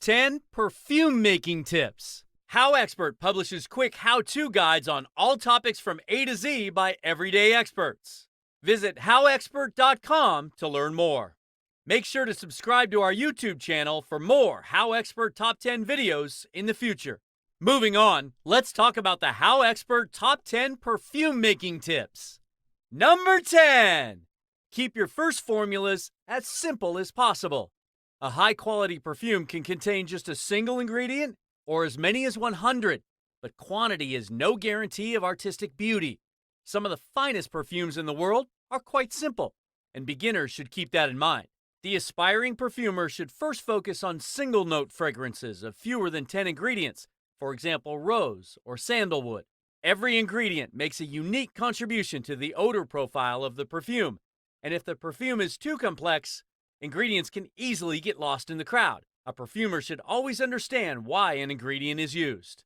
10 Perfume Making Tips. HowExpert publishes quick how-to guides on all topics from A to Z by everyday experts. Visit HowExpert.com to learn more. Make sure to subscribe to our YouTube channel for more HowExpert Top 10 videos in the future. Moving on, let's talk about the HowExpert Top 10 Perfume Making Tips. Number 10. Keep your first formulas as simple as possible. A high-quality perfume can contain just a single ingredient or as many as 100, but quantity is no guarantee of artistic beauty. Some of the finest perfumes in the world are quite simple, and beginners should keep that in mind. The aspiring perfumer should first focus on single-note fragrances of fewer than 10 ingredients, for example, rose or sandalwood. Every ingredient makes a unique contribution to the odor profile of the perfume, and if the perfume is too complex, ingredients can easily get lost in the crowd. A perfumer should always understand why an ingredient is used.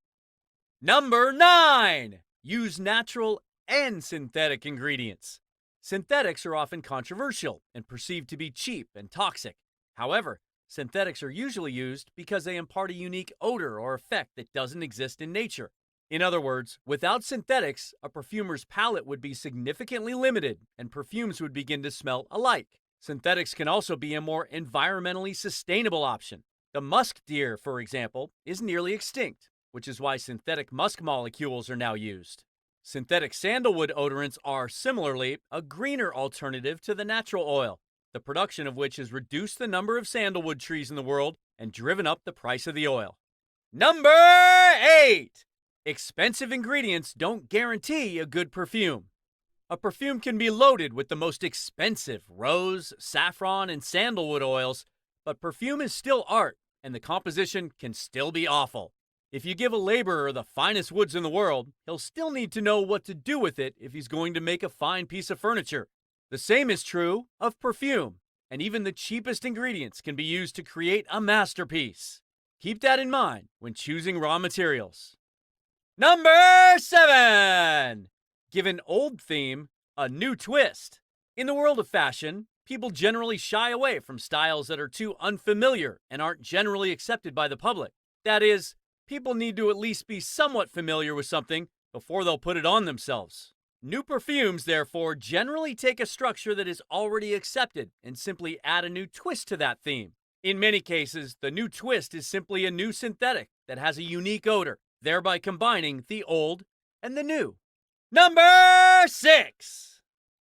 Number 9. Use natural and synthetic ingredients. Synthetics are often controversial and perceived to be cheap and toxic. However, synthetics are usually used because they impart a unique odor or effect that doesn't exist in nature. In other words, without synthetics, a perfumer's palette would be significantly limited and perfumes would begin to smell alike. Synthetics can also be a more environmentally sustainable option. The musk deer, for example, is nearly extinct, which is why synthetic musk molecules are now used. Synthetic sandalwood odorants are, similarly, a greener alternative to the natural oil, the production of which has reduced the number of sandalwood trees in the world and driven up the price of the oil. Number 8. Expensive ingredients don't guarantee a good perfume. A perfume can be loaded with the most expensive rose, saffron, and sandalwood oils, but perfume is still art, and the composition can still be awful. If you give a laborer the finest woods in the world, he'll still need to know what to do with it if he's going to make a fine piece of furniture. The same is true of perfume, and even the cheapest ingredients can be used to create a masterpiece. Keep that in mind when choosing raw materials. Number 7. Give an old theme a new twist. In the world of fashion, people generally shy away from styles that are too unfamiliar and aren't generally accepted by the public. That is, people need to at least be somewhat familiar with something before they'll put it on themselves. New perfumes, therefore, generally take a structure that is already accepted and simply add a new twist to that theme. In many cases, the new twist is simply a new synthetic that has a unique odor, thereby combining the old and the new. Number 6.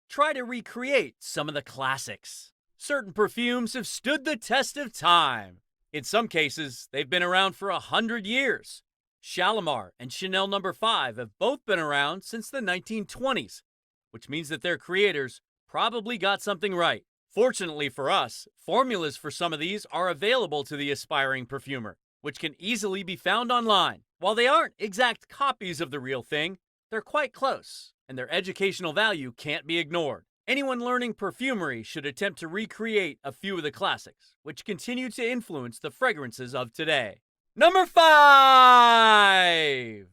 Try to recreate some of the classics. Certain perfumes have stood the test of time. In some cases, they've been around for 100 years. Shalimar and Chanel No. 5 have both been around since the 1920s, which means that their creators probably got something right. Fortunately for us, formulas for some of these are available to the aspiring perfumer, which can easily be found online. While they aren't exact copies of the real thing, they're quite close, and their educational value can't be ignored. Anyone learning perfumery should attempt to recreate a few of the classics, which continue to influence the fragrances of today. Number 5!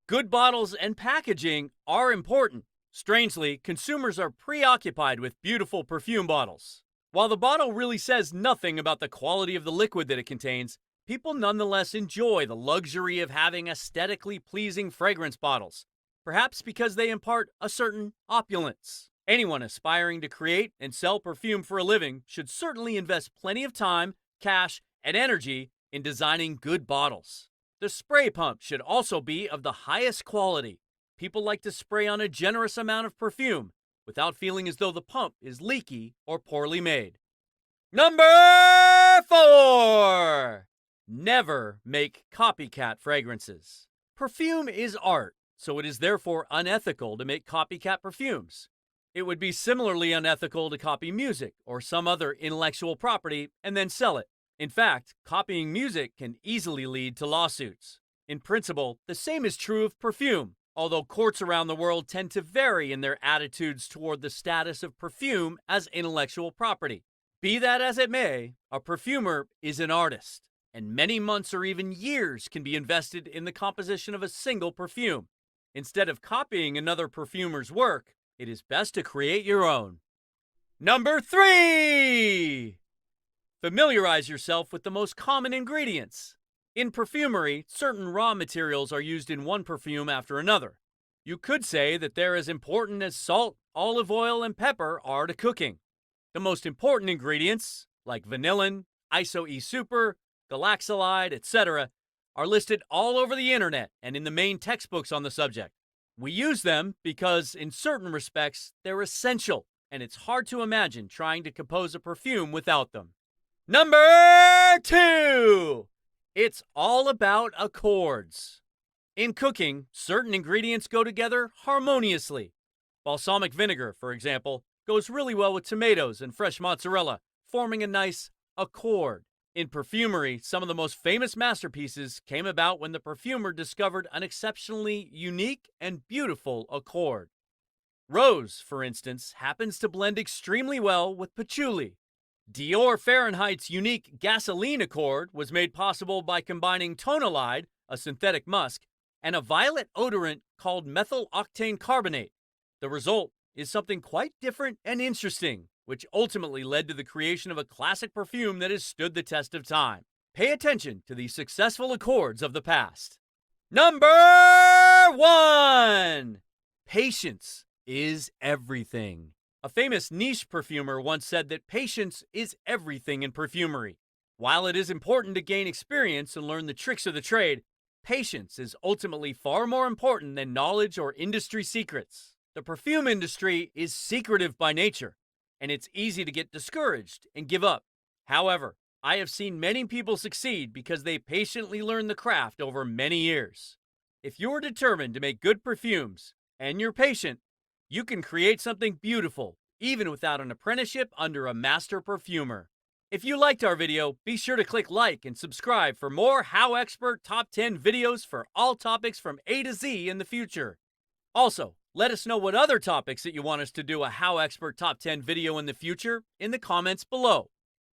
Good bottles and packaging are important. Strangely, consumers are preoccupied with beautiful perfume bottles. While the bottle really says nothing about the quality of the liquid that it contains, people nonetheless enjoy the luxury of having aesthetically pleasing fragrance bottles, perhaps because they impart a certain opulence. Anyone aspiring to create and sell perfume for a living should certainly invest plenty of time, cash, and energy in designing good bottles. The spray pump should also be of the highest quality. People like to spray on a generous amount of perfume without feeling as though the pump is leaky or poorly made. Number 4! Never make copycat fragrances. Perfume is art, so it is therefore unethical to make copycat perfumes. It would be similarly unethical to copy music or some other intellectual property and then sell it. In fact, copying music can easily lead to lawsuits. In principle, the same is true of perfume, although courts around the world tend to vary in their attitudes toward the status of perfume as intellectual property. Be that as it may, a perfumer is an artist, and many months or even years can be invested in the composition of a single perfume. Instead of copying another perfumer's work, it is best to create your own. Number 3! Familiarize yourself with the most common ingredients. In perfumery, certain raw materials are used in one perfume after another. You could say that they're as important as salt, olive oil, and pepper are to cooking. The most important ingredients, like vanillin, iso-e-super, galaxolide, etc., are listed all over the internet and in the main textbooks on the subject. We use them because, in certain respects, they're essential, and it's hard to imagine trying to compose a perfume without them. Number 2! It's all about accords. In cooking, certain ingredients go together harmoniously. Balsamic vinegar, for example, goes really well with tomatoes and fresh mozzarella, forming a nice accord. In perfumery, some of the most famous masterpieces came about when the perfumer discovered an exceptionally unique and beautiful accord. Rose, for instance, happens to blend extremely well with patchouli. Dior Fahrenheit's unique gasoline accord was made possible by combining tonalide, a synthetic musk, and a violet odorant called methyl octane carbonate. The result is something quite different and interesting, which ultimately led to the creation of a classic perfume that has stood the test of time. Pay attention to the successful accords of the past. Number 1! Patience is everything. A famous niche perfumer once said that patience is everything in perfumery. While it is important to gain experience and learn the tricks of the trade, patience is ultimately far more important than knowledge or industry secrets. The perfume industry is secretive by nature, and it's easy to get discouraged and give up. However, I have seen many people succeed because they patiently learn the craft over many years. If you're determined to make good perfumes and you're patient, you can create something beautiful, even without an apprenticeship under a master perfumer. If you liked our video, be sure to click like and subscribe for more HowExpert Top 10 videos for all topics from A to Z in the future. Also, let us know what other topics that you want us to do a HowExpert Top 10 video in the future in the comments below.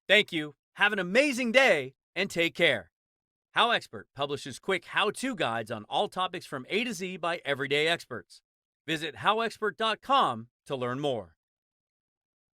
Thank you, have an amazing day, and take care. HowExpert publishes quick how-to guides on all topics from A to Z by everyday experts. Visit HowExpert.com to learn more.